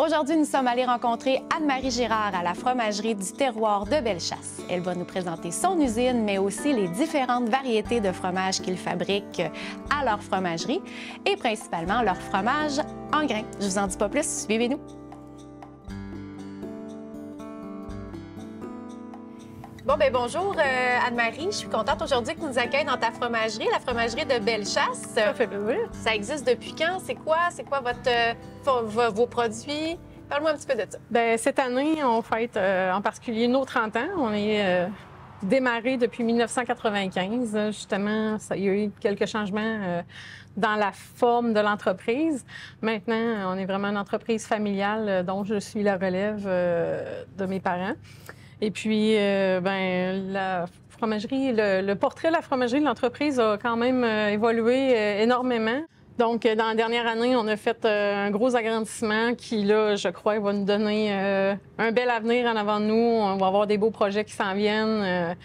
Aujourd'hui, nous sommes allés rencontrer Anne-Marie Girard à la fromagerie du terroir de Bellechasse. Elle va nous présenter son usine, mais aussi les différentes variétés de fromages qu'ils fabriquent à leur fromagerie et principalement leur fromage en grains. Je vous en dis pas plus, suivez-nous. Bon, ben bonjour Anne-Marie. Je suis contente aujourd'hui que tu nous accueilles dans ta fromagerie, la fromagerie de Bellechasse. Ça fait plaisir. Ça existe depuis quand? C'est quoi vos produits? Parle-moi un petit peu de ça. Bien, cette année, on fête en particulier nos 30 ans. On est démarré depuis 1995. Justement, il y a eu quelques changements dans la forme de l'entreprise. Maintenant, on est vraiment une entreprise familiale dont je suis la relève de mes parents. Et puis, la fromagerie, le portrait de la fromagerie de l'entreprise a quand même évolué énormément. Donc, dans la dernière année, on a fait un gros agrandissement qui, là, je crois, va nous donner un bel avenir en avant de nous. On va avoir des beaux projets qui s'en viennent.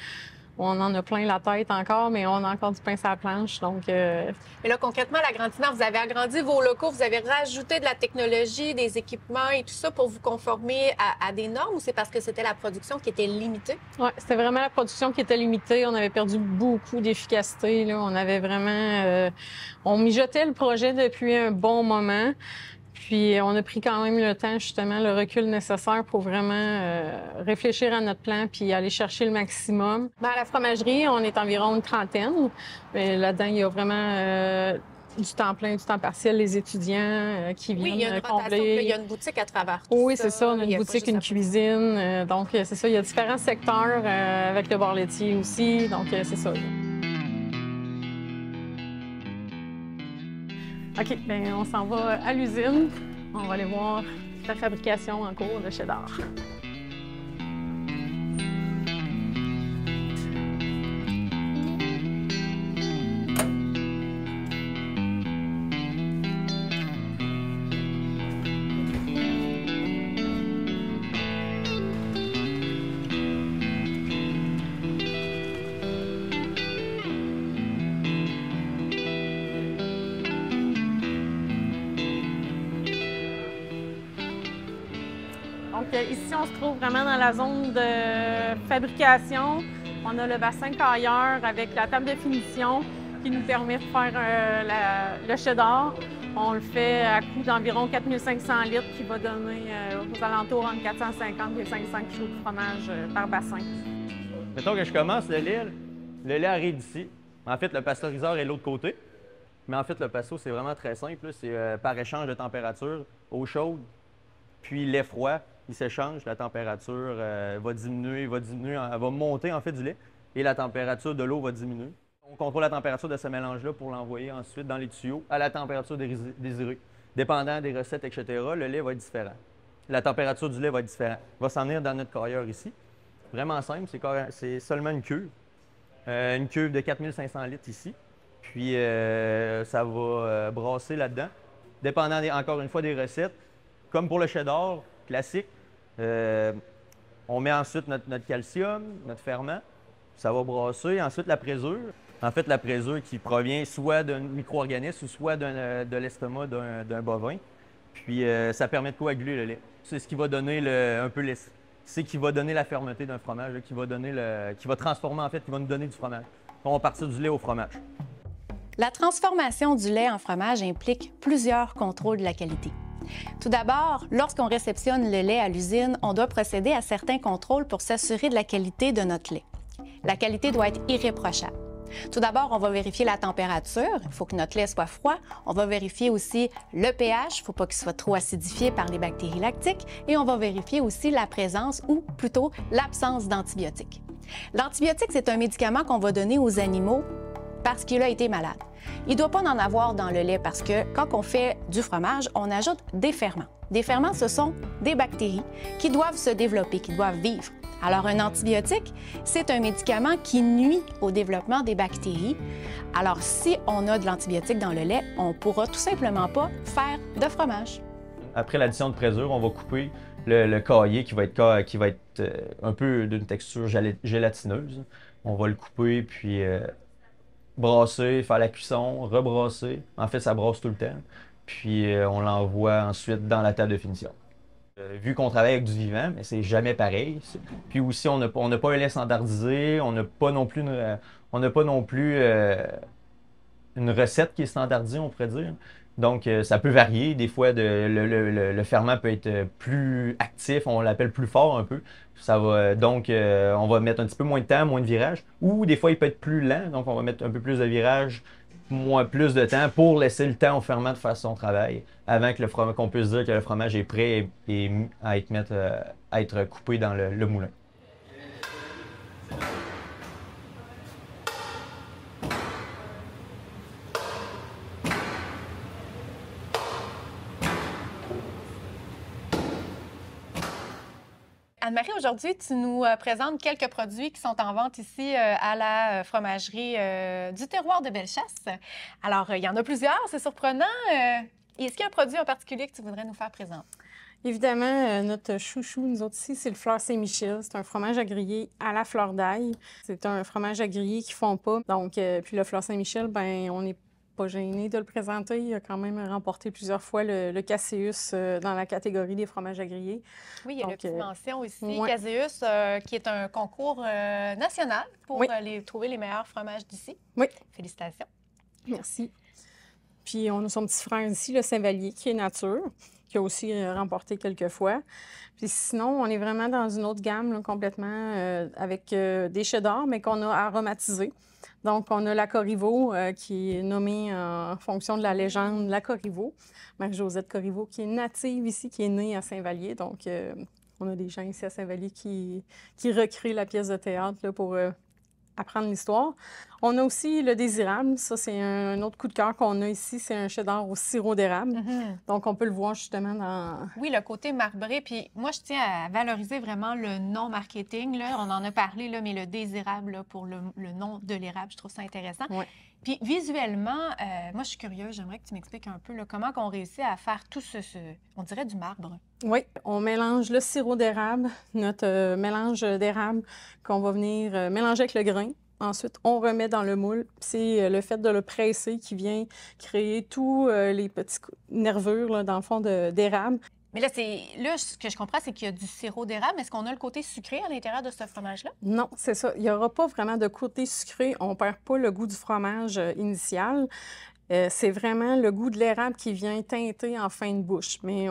On en a plein la tête encore, mais on a encore du pain sur la planche. Donc, Mais là, concrètement, l'agrandissement, vous avez agrandi vos locaux, vous avez rajouté de la technologie, des équipements et tout ça pour vous conformer à des normes ou c'est parce que c'était la production qui était limitée? Oui, c'était vraiment la production qui était limitée. On avait perdu beaucoup d'efficacité. On avait vraiment... on mijotait le projet depuis un bon moment. Puis, on a pris quand même le temps, justement, le recul nécessaire pour vraiment réfléchir à notre plan puis aller chercher le maximum. Bien, à la fromagerie, on est environ une trentaine. Mais là-dedans, il y a vraiment du temps plein, du temps partiel, les étudiants qui viennent il y a une combler. Il y a une boutique à travers tout Oui, ça. c'est ça. On a une boutique, une cuisine. Donc, c'est ça. Il y a différents secteurs avec le bar laitier aussi. Donc, c'est ça. OK, bien, on s'en va à l'usine. On va aller voir la fabrication en cours de cheddar. Donc, ici, on se trouve vraiment dans la zone de fabrication. On a le bassin cailleur avec la table de finition qui nous permet de faire le cheddar. On le fait à coût d'environ 4500 litres qui va donner aux alentours entre 450 et 500 kg de fromage par bassin. Mettons que je commence le lait arrive d'ici. En fait, le pasteuriseur est de l'autre côté. Mais en fait, le pasto, c'est vraiment très simple. C'est par échange de température, eau chaude, puis lait froid. Il s'échange, la température va diminuer, elle va monter en fait du lait et la température de l'eau va diminuer. On contrôle la température de ce mélange-là pour l'envoyer ensuite dans les tuyaux à la température désirée. Dépendant des recettes, etc., le lait va être différent. La température du lait va être différente. Il va s'en venir dans notre cailleur ici. Vraiment simple, c'est seulement une cuve. Une cuve de 4500 litres ici. Puis ça va brasser là-dedans. Dépendant encore une fois des recettes, comme pour le cheddar, classique. On met ensuite notre calcium, notre ferment. Ça va brasser. Ensuite, la présure. En fait, la présure qui provient soit d'un micro-organisme ou soit de l'estomac d'un bovin. Puis, ça permet de coaguler le lait. C'est ce qui va donner c'est qui va donner la fermeté d'un fromage, qui va transformer, en fait, qui va nous donner du fromage. On va partir du lait au fromage. La transformation du lait en fromage implique plusieurs contrôles de la qualité. Tout d'abord, lorsqu'on réceptionne le lait à l'usine, on doit procéder à certains contrôles pour s'assurer de la qualité de notre lait. La qualité doit être irréprochable. Tout d'abord, on va vérifier la température. Il faut que notre lait soit froid. On va vérifier aussi le pH. Il ne faut pas qu'il soit trop acidifié par les bactéries lactiques. Et on va vérifier aussi la présence ou plutôt l'absence d'antibiotiques. L'antibiotique, c'est un médicament qu'on va donner aux animaux parce qu'il a été malade. Il ne doit pas en avoir dans le lait parce que quand on fait du fromage, on ajoute des ferments. Des ferments, ce sont des bactéries qui doivent se développer, qui doivent vivre. Alors, un antibiotique, c'est un médicament qui nuit au développement des bactéries. Alors, si on a de l'antibiotique dans le lait, on ne pourra tout simplement pas faire de fromage. Après l'addition de présure, on va couper le caillé qui va être un peu d'une texture gélatineuse. On va le couper, puis brasser, faire la cuisson, rebrasser. En fait, ça brasse tout le temps. Puis on l'envoie ensuite dans la table de finition. Vu qu'on travaille avec du vivant, mais c'est jamais pareil. Puis aussi, on n'a pas un lait standardisé, on n'a pas non plus une recette qui est standardisée, on pourrait dire. Donc, ça peut varier. Des fois, le ferment peut être plus actif, on l'appelle plus fort un peu. Donc, on va mettre un petit peu moins de temps, moins de virages. Ou des fois, il peut être plus lent, donc on va mettre un peu plus de virages, plus de temps pour laisser le temps au ferment de faire son travail avant que qu'on puisse dire que le fromage est prêt et à être coupé dans le moulin. Anne-Marie, aujourd'hui, tu nous présentes quelques produits qui sont en vente ici à la fromagerie du terroir de Bellechasse. Alors, il y en a plusieurs, c'est surprenant. Est-ce qu'il y a un produit en particulier que tu voudrais nous faire présenter? Évidemment, notre chouchou, nous autres ici, c'est le Fleur Saint-Michel. C'est un fromage à griller à la fleur d'ail. C'est un fromage à griller qui ne fond pas. Donc, puis le Fleur Saint-Michel, ben on n'est pas gêné de le présenter. Il a quand même remporté plusieurs fois le Caseus dans la catégorie des fromages à griller. Oui, il y a une petite mention ici. Ouais. Caseus, qui est un concours national pour trouver les meilleurs fromages d'ici. Oui. Félicitations. Merci. Puis on a son petit frère ici, le Saint-Vallier, qui est nature, qui a aussi remporté quelques fois. Puis sinon, on est vraiment dans une autre gamme là, complètement avec des cheddar, mais qu'on a aromatisé. Donc, on a la Corriveau qui est nommée en fonction de la légende la Corriveau. Marie-Josette Corriveau, qui est native ici, qui est née à Saint-Vallier. Donc, on a des gens ici à Saint-Vallier qui recréent la pièce de théâtre là, pour apprendre l'histoire. On a aussi le Désirable. Ça, c'est un autre coup de cœur qu'on a ici. C'est un cheddar au sirop d'érable. Donc, on peut le voir justement dans... Oui, le côté marbré. Puis moi, je tiens à valoriser vraiment le nom marketing. Là. On en a parlé, là, mais le Désirable là, pour le nom de l'érable, je trouve ça intéressant. Ouais. Puis visuellement, moi, je suis curieuse. J'aimerais que tu m'expliques un peu là, comment on réussit à faire tout on dirait du marbre. Oui, on mélange le sirop d'érable, notre mélange d'érable qu'on va venir mélanger avec le grain. Ensuite, on remet dans le moule. C'est le fait de le presser qui vient créer tous les petits nervures, là, dans le fond, d'érable. Mais là, ce que je comprends, c'est qu'il y a du sirop d'érable. Est-ce qu'on a le côté sucré à l'intérieur de ce fromage-là? Non, c'est ça. Il n'y aura pas vraiment de côté sucré. On ne perd pas le goût du fromage initial. C'est vraiment le goût de l'érable qui vient teinter en fin de bouche. Mais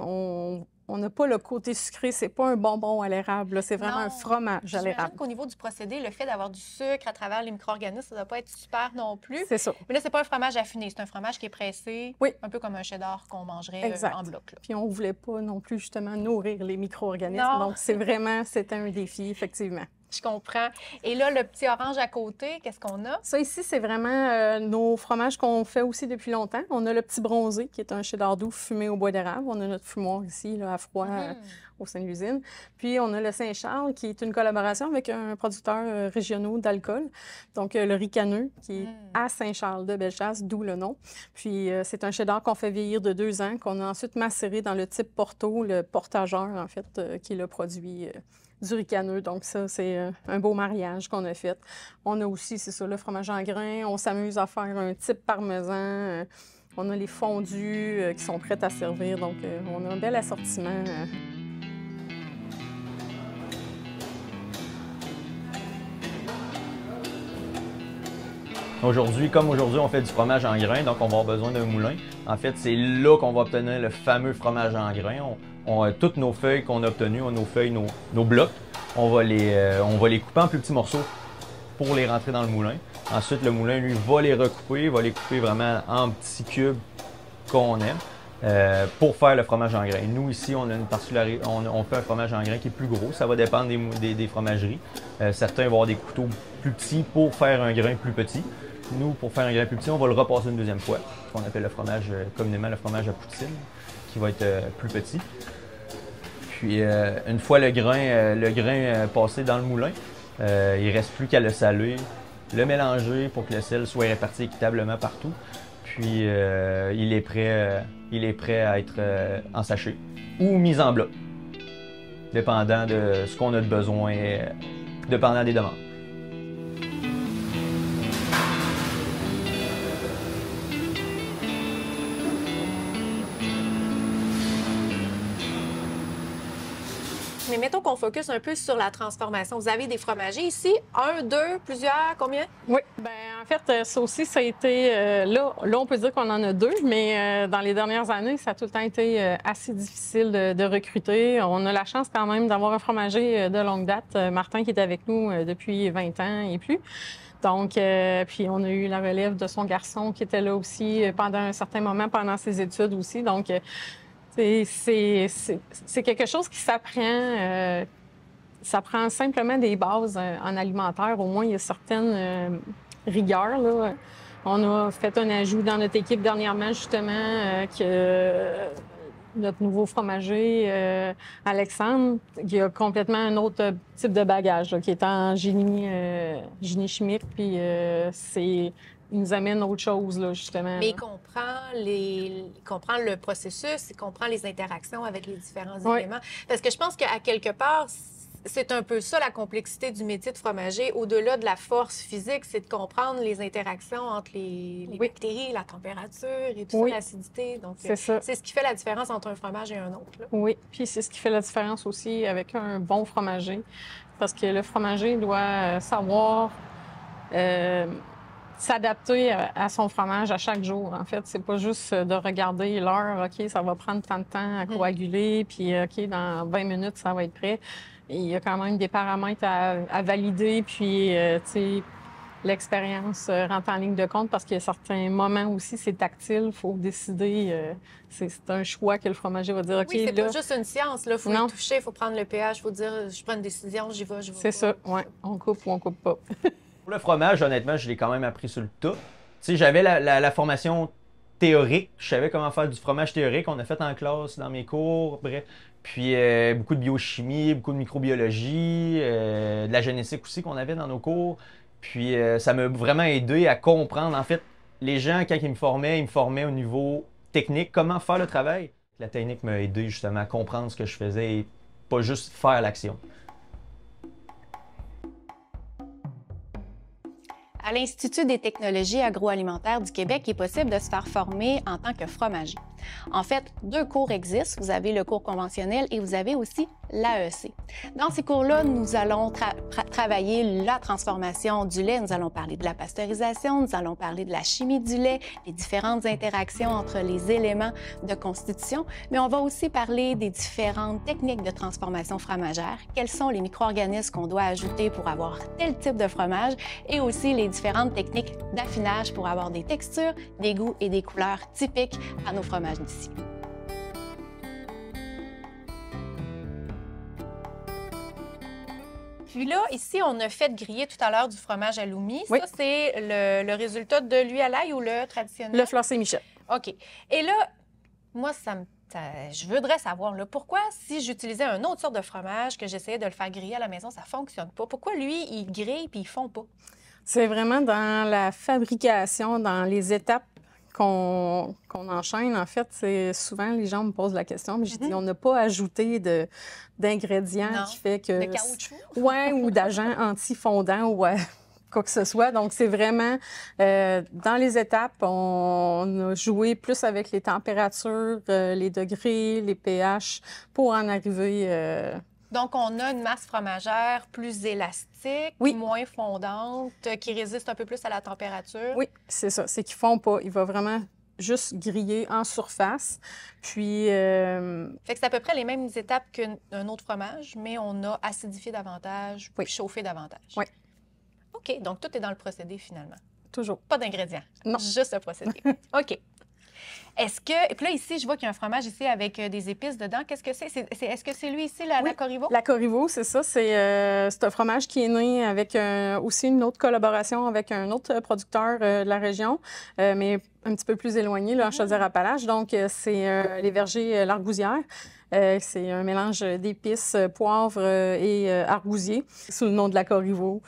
on n'a pas le côté sucré. C'est pas un bonbon à l'érable. C'est vraiment un fromage à l'érable. J'imagine qu'au niveau du procédé, le fait d'avoir du sucre à travers les micro-organismes, ça ne doit pas être super non plus. C'est ça. Mais là, c'est pas un fromage affiné. C'est un fromage qui est pressé, oui, un peu comme un cheddar qu'on mangerait en bloc. Là. Puis on ne voulait pas non plus justement nourrir les micro-organismes. Donc, c'était un défi, effectivement. Je comprends. Et là, le petit orange à côté, qu'est-ce qu'on a? Ça ici, c'est vraiment nos fromages qu'on fait aussi depuis longtemps. On a le petit bronzé, qui est un cheddar doux fumé au bois d'érable. On a notre fumoir ici, là, à froid, au sein de l'usine. Puis, on a le Saint-Charles, qui est une collaboration avec un producteur régional d'alcool. Donc, le ricaneux, qui est à Saint-Charles de Bellechasse, d'où le nom. Puis, c'est un cheddar qu'on fait vieillir de 2 ans, qu'on a ensuite macéré dans le type Porto, le portageur, en fait, qui est le produit du ricaneux. Donc, ça, c'est un beau mariage qu'on a fait. On a aussi, c'est ça, le fromage en grains. On s'amuse à faire un type parmesan. On a les fondus qui sont prêts à servir. Donc, on a un bel assortiment. Aujourd'hui, on fait du fromage en grains, donc on va avoir besoin d'un moulin. En fait, c'est là qu'on va obtenir le fameux fromage en grains. Toutes nos feuilles qu'on a obtenues, nos blocs, on va les couper en plus petits morceaux pour les rentrer dans le moulin. Ensuite, le moulin, lui, va les recouper, va les couper vraiment en petits cubes qu'on aime pour faire le fromage en grains. Nous, ici, on a une particularité, on fait un fromage en grains qui est plus gros. Ça va dépendre des fromageries. Certains vont avoir des couteaux plus petits pour faire un grain plus petit. Nous, pour faire un grain plus petit, on va le repasser une deuxième fois, ce qu'on appelle le fromage, communément le fromage à poutine, qui va être plus petit. Puis, une fois le grain passé dans le moulin, il ne reste plus qu'à le saler, le mélanger pour que le sel soit réparti équitablement partout. Puis, il est prêt à être en sachet ou mis en bloc, dépendant de ce qu'on a de besoin, dépendant des demandes. mais mettons qu'on focus un peu sur la transformation. Vous avez des fromagers ici, un, deux, plusieurs, combien? Oui, bien, en fait, ça aussi, ça a été... là, on peut dire qu'on en a 2, mais dans les dernières années, ça a tout le temps été assez difficile de recruter. On a la chance quand même d'avoir un fromager de longue date, Martin, qui est avec nous depuis 20 ans et plus. Donc, puis on a eu la relève de son garçon qui était là aussi pendant un certain moment, pendant ses études aussi. Donc, c'est quelque chose qui s'apprend. Ça prend simplement des bases en alimentaire. Au moins, il y a certaines rigueurs, là. On a fait un ajout dans notre équipe dernièrement, justement, que notre nouveau fromager, Alexandre, qui a complètement un autre type de bagage, là, qui est en génie chimique, puis il nous amène autre chose, là, justement. Mais il comprend le processus, il comprend les interactions avec les différents éléments. Parce que je pense qu'à quelque part, c'est un peu ça la complexité du métier de fromager. Au-delà de la force physique, c'est de comprendre les interactions entre les bactéries, la température et tout ça, l'acidité. Donc, c'est ce qui fait la différence entre un fromage et un autre, là. Oui, puis c'est ce qui fait la différence aussi avec un bon fromager. Parce que le fromager doit savoir s'adapter à son fromage à chaque jour. En fait, c'est pas juste de regarder l'heure, OK, ça va prendre tant de temps à coaguler, puis OK, dans 20 minutes, ça va être prêt. Et il y a quand même des paramètres à valider, puis, tu sais, l'expérience rentre en ligne de compte parce qu'il y a certains moments aussi, c'est tactile, il faut décider, c'est un choix que le fromager va dire, OK, oui, c'est là... pas juste une science, là, il faut y toucher, il faut prendre le pH, il faut dire, je prends une décision, j'y vais, je vais. C'est ça, oui, on coupe ou on coupe pas. Pour le fromage, honnêtement, je l'ai quand même appris sur le tas. Tu sais, j'avais la formation théorique, je savais comment faire du fromage théorique, on a fait en classe, dans mes cours, bref. Puis beaucoup de biochimie, beaucoup de microbiologie, de la génétique aussi qu'on avait dans nos cours. Puis ça m'a vraiment aidé à comprendre. En fait, les gens, quand ils me formaient au niveau technique, comment faire le travail. La technique m'a aidé justement à comprendre ce que je faisais et pas juste faire l'action. À l'Institut des technologies agroalimentaires du Québec, il est possible de se faire former en tant que fromager. En fait, 2 cours existent. Vous avez le cours conventionnel et vous avez aussi l'AEC. Dans ces cours-là, nous allons travailler la transformation du lait. Nous allons parler de la pasteurisation, nous allons parler de la chimie du lait, les différentes interactions entre les éléments de constitution, mais on va aussi parler des différentes techniques de transformation fromagère, quels sont les micro-organismes qu'on doit ajouter pour avoir tel type de fromage et aussi les différentes techniques d'affinage pour avoir des textures, des goûts et des couleurs typiques à nos fromages d'ici. Puis là, ici, on a fait griller tout à l'heure du fromage aloumi. Oui. Ça, c'est le résultat de l'huile à l'ail ou le traditionnel? Le Fleur Saint-Michel. OK. Et là, moi, je voudrais savoir, là, pourquoi, si j'utilisais une autre sorte de fromage, que j'essayais de le faire griller à la maison, ça ne fonctionne pas? Pourquoi, lui, il grille puis ils ne fond pas? C'est vraiment dans la fabrication, dans les étapes qu'on enchaîne. En fait, c'est souvent, les gens me posent la question, mais je dis, on n'a pas ajouté d'ingrédients qui fait que... De caoutchouc? Oui, ou d'agents antifondants ou quoi que ce soit. Donc, c'est vraiment, dans les étapes, on a joué plus avec les températures, les degrés, les pH, pour en arriver... Donc, on a une masse fromagère plus élastique, moins fondante, qui résiste un peu plus à la température. Oui, c'est ça. C'est qu'ils ne fond pas. Il va vraiment juste griller en surface. Puis... Fait que c'est à peu près les mêmes étapes qu'un autre fromage, mais on a acidifié davantage, puis chauffé davantage. Oui. OK, donc tout est dans le procédé finalement. Toujours. Pas d'ingrédients. Non. Juste le procédé. OK. Est-ce que... Puis là, ici, je vois qu'il y a un fromage ici avec des épices dedans. Qu'est-ce que c'est? Est-ce que c'est lui ici, la Corriveau? La Corriveau, c'est ça. C'est un fromage qui est né avec aussi une autre collaboration avec un autre producteur de la région, mais un petit peu plus éloigné, là, en Chaudière-Appalaches. Donc, c'est les vergers L'Argousière. C'est un mélange d'épices, poivre et argousier, sous le nom de la Corriveau.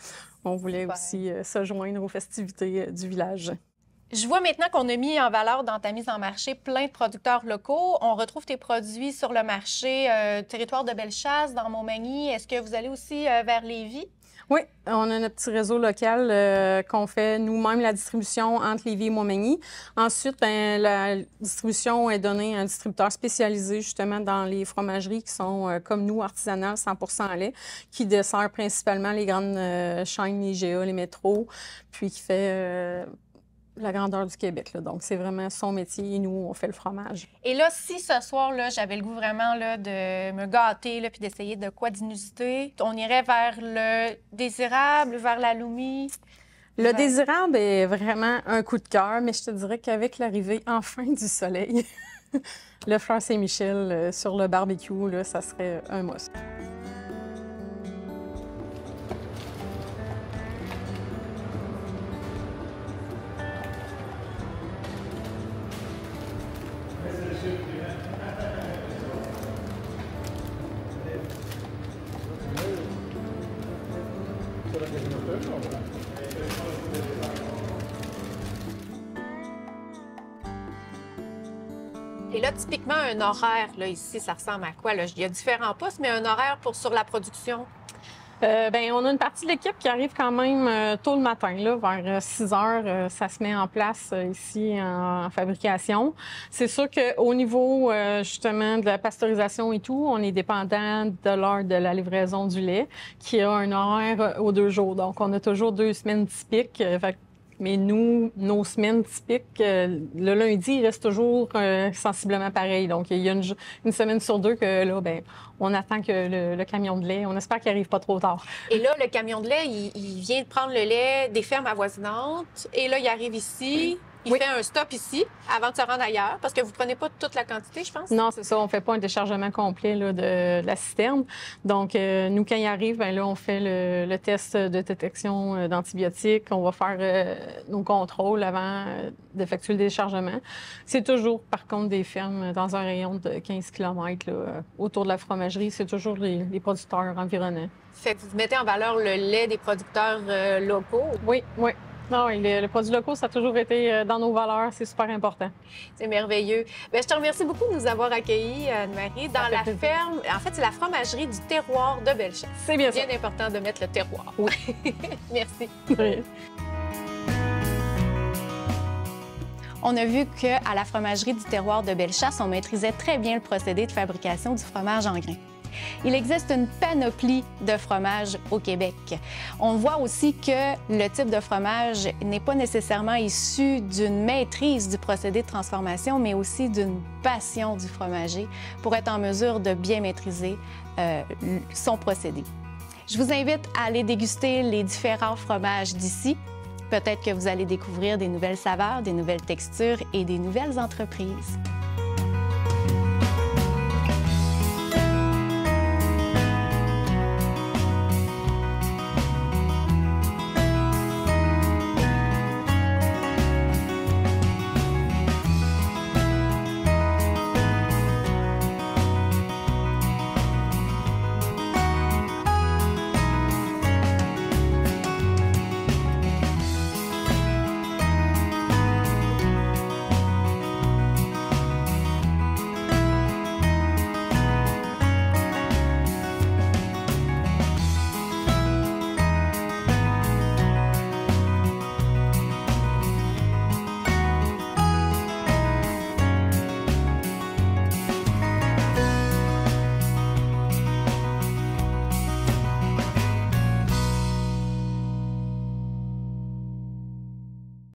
On voulait aussi se joindre aux festivités du village. Je vois maintenant qu'on a mis en valeur dans ta mise en marché plein de producteurs locaux. On retrouve tes produits sur le marché territoire de Bellechasse, dans Montmagny. Est-ce que vous allez aussi vers Lévis? Oui, on a notre petit réseau local qu'on fait nous-mêmes la distribution entre Lévis et Montmagny. Ensuite, la distribution est donnée à un distributeur spécialisé justement dans les fromageries qui sont comme nous, artisanales, 100% lait, qui dessert principalement les grandes chaînes, les IGA, les métros, puis qui fait la grandeur du Québec, là. Donc, c'est vraiment son métier et nous, on fait le fromage. Et là, si ce soir, là, j'avais le goût vraiment là, de me gâter là, puis d'essayer de quoi d'inusité, on irait vers le désirable, vers la Loumi? Le désirable est vraiment un coup de cœur, mais je te dirais qu'avec l'arrivée enfin du soleil, le fleur Saint-Michel sur le barbecue, là, ça serait un must. Et là, typiquement, un horaire, là, ici, ça ressemble à quoi? Là? Il y a différents postes, mais un horaire sur la production? On a une partie de l'équipe qui arrive quand même tôt le matin, là, vers 6 heures. Ça se met en place ici en fabrication. C'est sûr qu'au niveau justement de la pasteurisation et tout, on est dépendant de l'heure de la livraison du lait, qui a un horaire aux 2 jours. Donc, on a toujours 2 semaines typiques. Mais nous, nos semaines typiques, le lundi, il reste toujours sensiblement pareil. Donc, il y a une semaine sur 2 que là, on attend que le camion de lait, on espère qu'il n'arrive pas trop tard. Et là, le camion de lait, il vient de prendre le lait des fermes avoisinantes. Et là, il arrive ici. Il fait un stop ici avant de se rendre ailleurs, parce que vous ne prenez pas toute la quantité, je pense? Non, c'est ça. On ne fait pas un déchargement complet là, de la citerne. Donc, nous, quand il arrive, là, on fait le test de détection d'antibiotiques. On va faire nos contrôles avant d'effectuer le déchargement. C'est toujours, par contre, des fermes dans un rayon de 15 km là, autour de la fromagerie. C'est toujours les producteurs environnants. Fait que vous mettez en valeur le lait des producteurs locaux? Oui, oui. Non, les produits locaux, ça a toujours été dans nos valeurs. C'est super important. C'est merveilleux. Bien, je te remercie beaucoup de nous avoir accueillis, Anne-Marie, dans la ferme. En fait, c'est la fromagerie du terroir de Bellechasse. C'est bien ça. C'est bien important de mettre le terroir. Oui. Merci. Oui. On a vu qu'à la fromagerie du terroir de Bellechasse, on maîtrisait très bien le procédé de fabrication du fromage en grains. Il existe une panoplie de fromages au Québec. On voit aussi que le type de fromage n'est pas nécessairement issu d'une maîtrise du procédé de transformation, mais aussi d'une passion du fromager pour être en mesure de bien maîtriser son procédé. Je vous invite à aller déguster les différents fromages d'ici. Peut-être que vous allez découvrir des nouvelles saveurs, des nouvelles textures et des nouvelles entreprises.